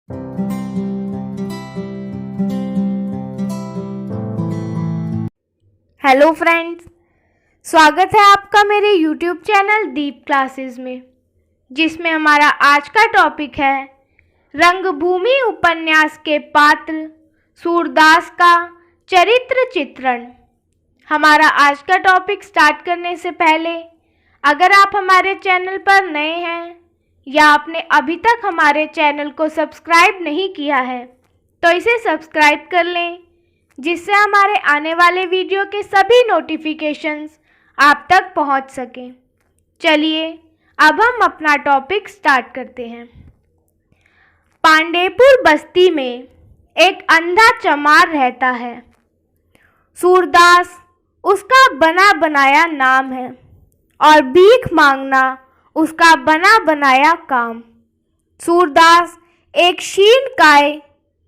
Hello friends, स्वागत है आपका मेरे YouTube चैनल दीप क्लासेस में, जिसमें हमारा आज का टॉपिक है रंगभूमि उपन्यास के पात्र सूरदास का चरित्र चित्रण। हमारा आज का टॉपिक स्टार्ट करने से पहले अगर आप हमारे चैनल पर नए हैं या आपने अभी तक हमारे चैनल को सब्सक्राइब नहीं किया है तो इसे सब्सक्राइब कर लें, जिससे हमारे आने वाले वीडियो के सभी नोटिफिकेशंस आप तक पहुंच सकें। चलिए अब हम अपना टॉपिक स्टार्ट करते हैं। पांडेपुर बस्ती में एक अंधा चमार रहता है। सूरदास उसका बना बनाया नाम है और भीख मांगना उसका बना बनाया काम। सूरदास एक क्षीणकाय,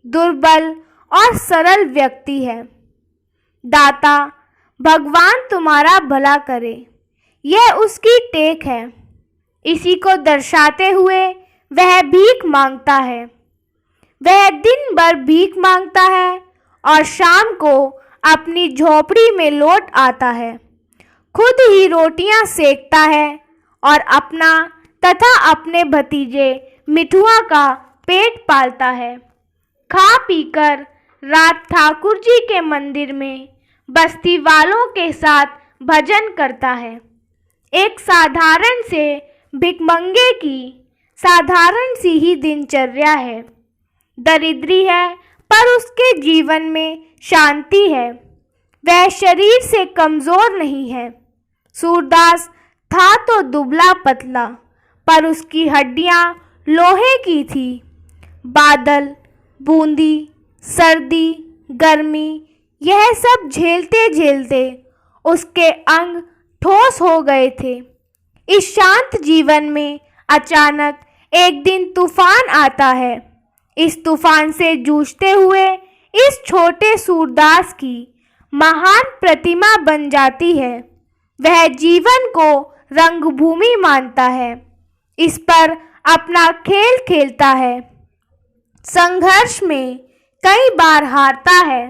दुर्बल और सरल व्यक्ति है। दाता भगवान तुम्हारा भला करे, यह उसकी टेक है। इसी को दर्शाते हुए वह भीख मांगता है। वह दिन भर भीख मांगता है और शाम को अपनी झोपड़ी में लौट आता है। खुद ही रोटियां सेकता है और अपना तथा अपने भतीजे मिठुआ का पेट पालता है। खा पीकर रात ठाकुर जी के मंदिर में बस्ती वालों के साथ भजन करता है। एक साधारण से भिखमंगे की साधारण सी ही दिनचर्या है। दरिद्री है पर उसके जीवन में शांति है। वह शरीर से कमज़ोर नहीं है। सूरदास था तो दुबला पतला, पर उसकी हड्डियां लोहे की थी। बादल, बूंदी, सर्दी, गर्मी, यह सब झेलते झेलते उसके अंग ठोस हो गए थे। इस शांत जीवन में अचानक एक दिन तूफान आता है। इस तूफान से जूझते हुए इस छोटे सूरदास की महान प्रतिमा बन जाती है। वह जीवन को रंगभूमि मानता है, इस पर अपना खेल खेलता है। संघर्ष में कई बार हारता है,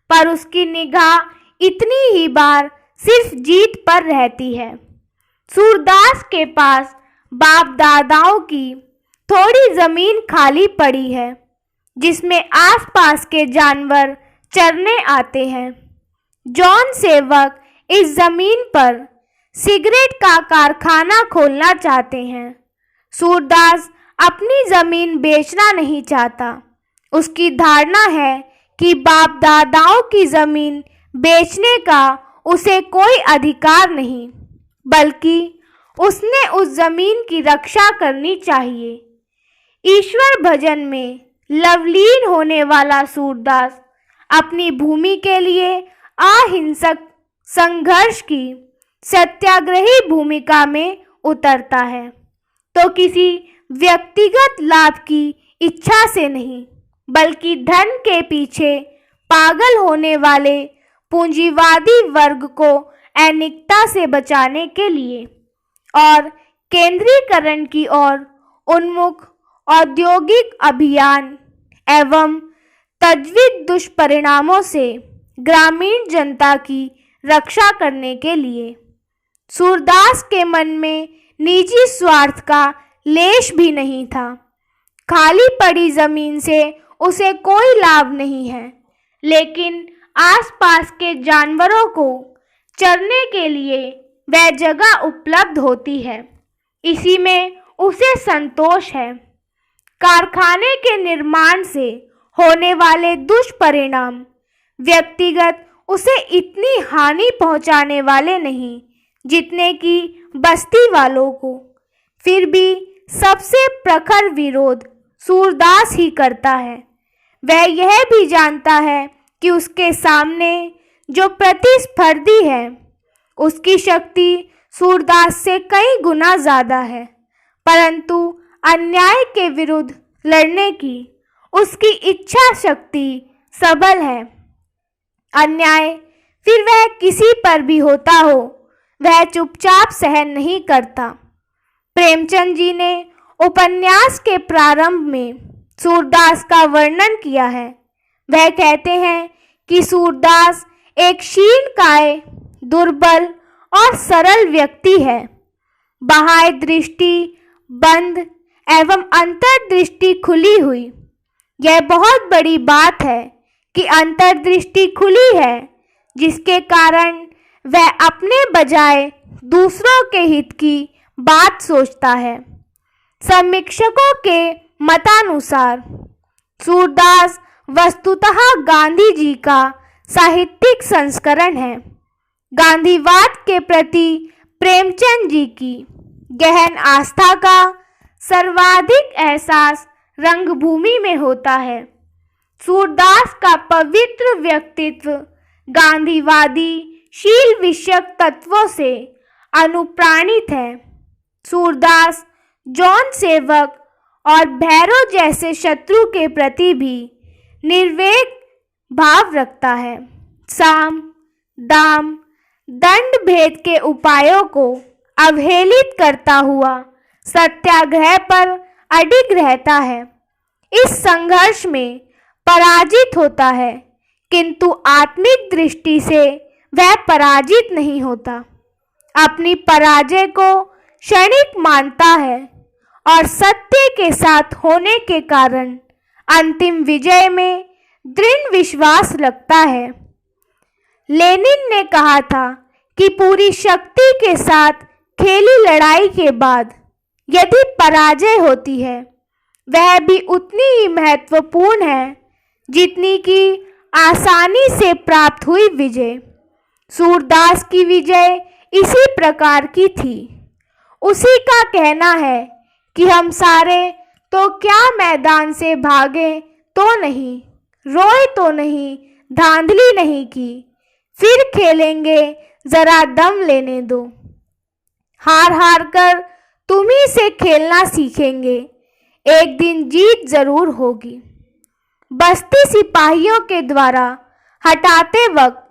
पर उसकी निगाह इतनी ही बार सिर्फ जीत पर रहती है। सूरदास के पास बाप दादाओं की थोड़ी ज़मीन खाली पड़ी है, जिसमें आसपास के जानवर चरने आते हैं। जॉन सेवक इस ज़मीन पर सिगरेट का कारखाना खोलना चाहते हैं। सूरदास अपनी ज़मीन बेचना नहीं चाहता। उसकी धारणा है कि बाप दादाओं की ज़मीन बेचने का उसे कोई अधिकार नहीं, बल्कि उसने उस ज़मीन की रक्षा करनी चाहिए। ईश्वर भजन में लवलीन होने वाला सूरदास अपनी भूमि के लिए अहिंसक संघर्ष की सत्याग्रही भूमिका में उतरता है, तो किसी व्यक्तिगत लाभ की इच्छा से नहीं, बल्कि धन के पीछे पागल होने वाले पूंजीवादी वर्ग को अनिकता से बचाने के लिए और केंद्रीकरण की ओर उन्मुख औद्योगिक अभियान एवं तजवीज़ दुष्परिणामों से ग्रामीण जनता की रक्षा करने के लिए। सूरदास के मन में निजी स्वार्थ का लेश भी नहीं था। खाली पड़ी जमीन से उसे कोई लाभ नहीं है, लेकिन आसपास के जानवरों को चरने के लिए वह जगह उपलब्ध होती है, इसी में उसे संतोष है। कारखाने के निर्माण से होने वाले दुष्परिणाम व्यक्तिगत उसे इतनी हानि पहुंचाने वाले नहीं जितने कि बस्ती वालों को। फिर भी सबसे प्रखर विरोध सूरदास ही करता है। वह यह भी जानता है कि उसके सामने जो प्रतिस्पर्धी है उसकी शक्ति सूरदास से कई गुना ज़्यादा है, परंतु अन्याय के विरुद्ध लड़ने की उसकी इच्छा शक्ति सबल है। अन्याय फिर वह किसी पर भी होता हो, वह चुपचाप सहन नहीं करता। प्रेमचंद जी ने उपन्यास के प्रारंभ में सूरदास का वर्णन किया है। वह कहते हैं कि सूरदास एक क्षीणकाय, दुर्बल और सरल व्यक्ति है। बाह्य दृष्टि बंद एवं अंतर्दृष्टि खुली हुई। यह बहुत बड़ी बात है कि अंतर्दृष्टि खुली है, जिसके कारण वह अपने बजाय दूसरों के हित की बात सोचता है। समीक्षकों के मतानुसार सूरदास वस्तुतः गांधी जी का साहित्यिक संस्करण है। गांधीवाद के प्रति प्रेमचंद जी की गहन आस्था का सर्वाधिक एहसास रंगभूमि में होता है। सूरदास का पवित्र व्यक्तित्व गांधीवादी शील विषयक तत्वों से अनुप्राणित है। सूरदास जौन सेवक और भैरव जैसे शत्रु के प्रति भी निर्वेक भाव रखता है। साम, दाम, दंड भेद के उपायों को अवहेलित करता हुआ सत्याग्रह पर अडिग रहता है। इस संघर्ष में पराजित होता है, किंतु आत्मिक दृष्टि से वह पराजित नहीं होता। अपनी पराजय को क्षणिक मानता है और सत्य के साथ होने के कारण अंतिम विजय में दृढ़ विश्वास रखता है। लेनिन ने कहा था कि पूरी शक्ति के साथ खेली लड़ाई के बाद यदि पराजय होती है, वह भी उतनी ही महत्वपूर्ण है जितनी कि आसानी से प्राप्त हुई विजय। सूरदास की विजय इसी प्रकार की थी। उसी का कहना है कि हम सारे तो क्या मैदान से भागे तो नहीं, रोए तो नहीं, धांधली नहीं की, फिर खेलेंगे जरा दम लेने दो। हार हार कर तुम ही से खेलना सीखेंगे, एक दिन जीत जरूर होगी। बस्ती सिपाहियों के द्वारा हटाते वक्त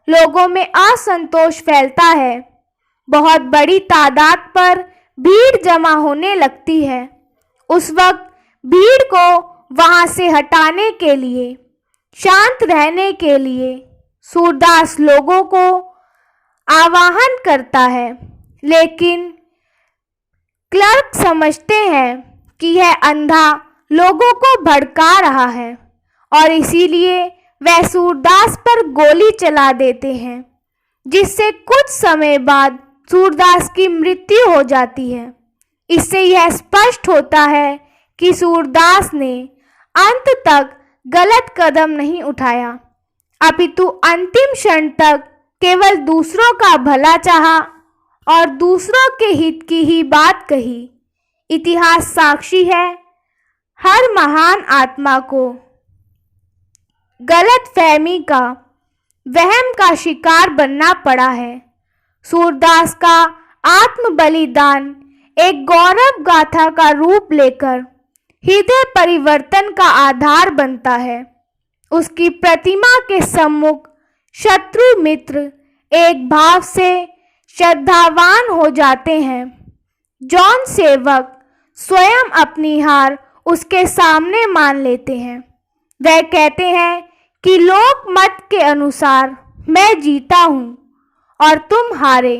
लोगों में असंतोष फैलता है। बहुत बड़ी तादाद पर भीड़ जमा होने लगती है। उस वक्त भीड़ को वहां से हटाने के लिए, शांत रहने के लिए सूरदास लोगों को आवाहन करता है, लेकिन क्लर्क समझते हैं कि यह अंधा लोगों को भड़का रहा है और इसीलिए वह सूरदास पर गोली चला देते हैं, जिससे कुछ समय बाद सूरदास की मृत्यु हो जाती है। इससे यह स्पष्ट होता है कि सूरदास ने अंत तक गलत कदम नहीं उठाया, अपितु अंतिम क्षण तक केवल दूसरों का भला चाहा और दूसरों के हित की ही बात कही। इतिहास साक्षी है, हर महान आत्मा को गलतफहमी का, वहम का शिकार बनना पड़ा है। सूरदास का आत्म बलिदान एक गौरव गाथा का रूप लेकर हृदय परिवर्तन का आधार बनता है। उसकी प्रतिमा के सम्मुख शत्रु मित्र एक भाव से श्रद्धावान हो जाते हैं। जौन सेवक स्वयं अपनी हार उसके सामने मान लेते हैं। वह कहते हैं कि लोक मत के अनुसार मैं जीता हूँ और तुम हारे,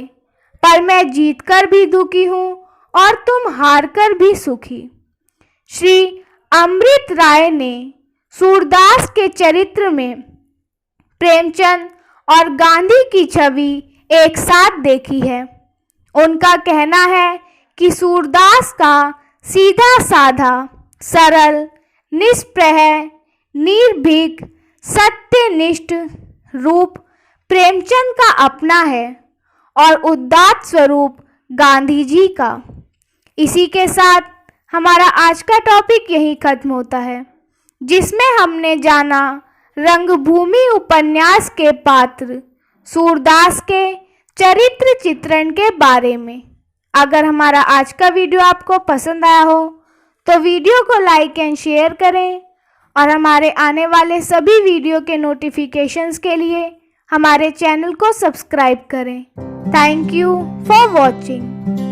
पर मैं जीतकर भी दुखी हूँ और तुम हारकर भी सुखी। श्री अमृत राय ने सूरदास के चरित्र में प्रेमचंद और गांधी की छवि एक साथ देखी है। उनका कहना है कि सूरदास का सीधा साधा, सरल, निष्प्रह, निर्भीक, सत्यनिष्ठ रूप प्रेमचंद का अपना है और उदात्त स्वरूप गांधी जी का। इसी के साथ हमारा आज का टॉपिक यहीं खत्म होता है, जिसमें हमने जाना रंगभूमि उपन्यास के पात्र सूरदास के चरित्र चित्रण के बारे में। अगर हमारा आज का वीडियो आपको पसंद आया हो तो वीडियो को लाइक एंड शेयर करें और हमारे आने वाले सभी वीडियो के नोटिफिकेशंस के लिए हमारे चैनल को सब्सक्राइब करें। Thank you for watching.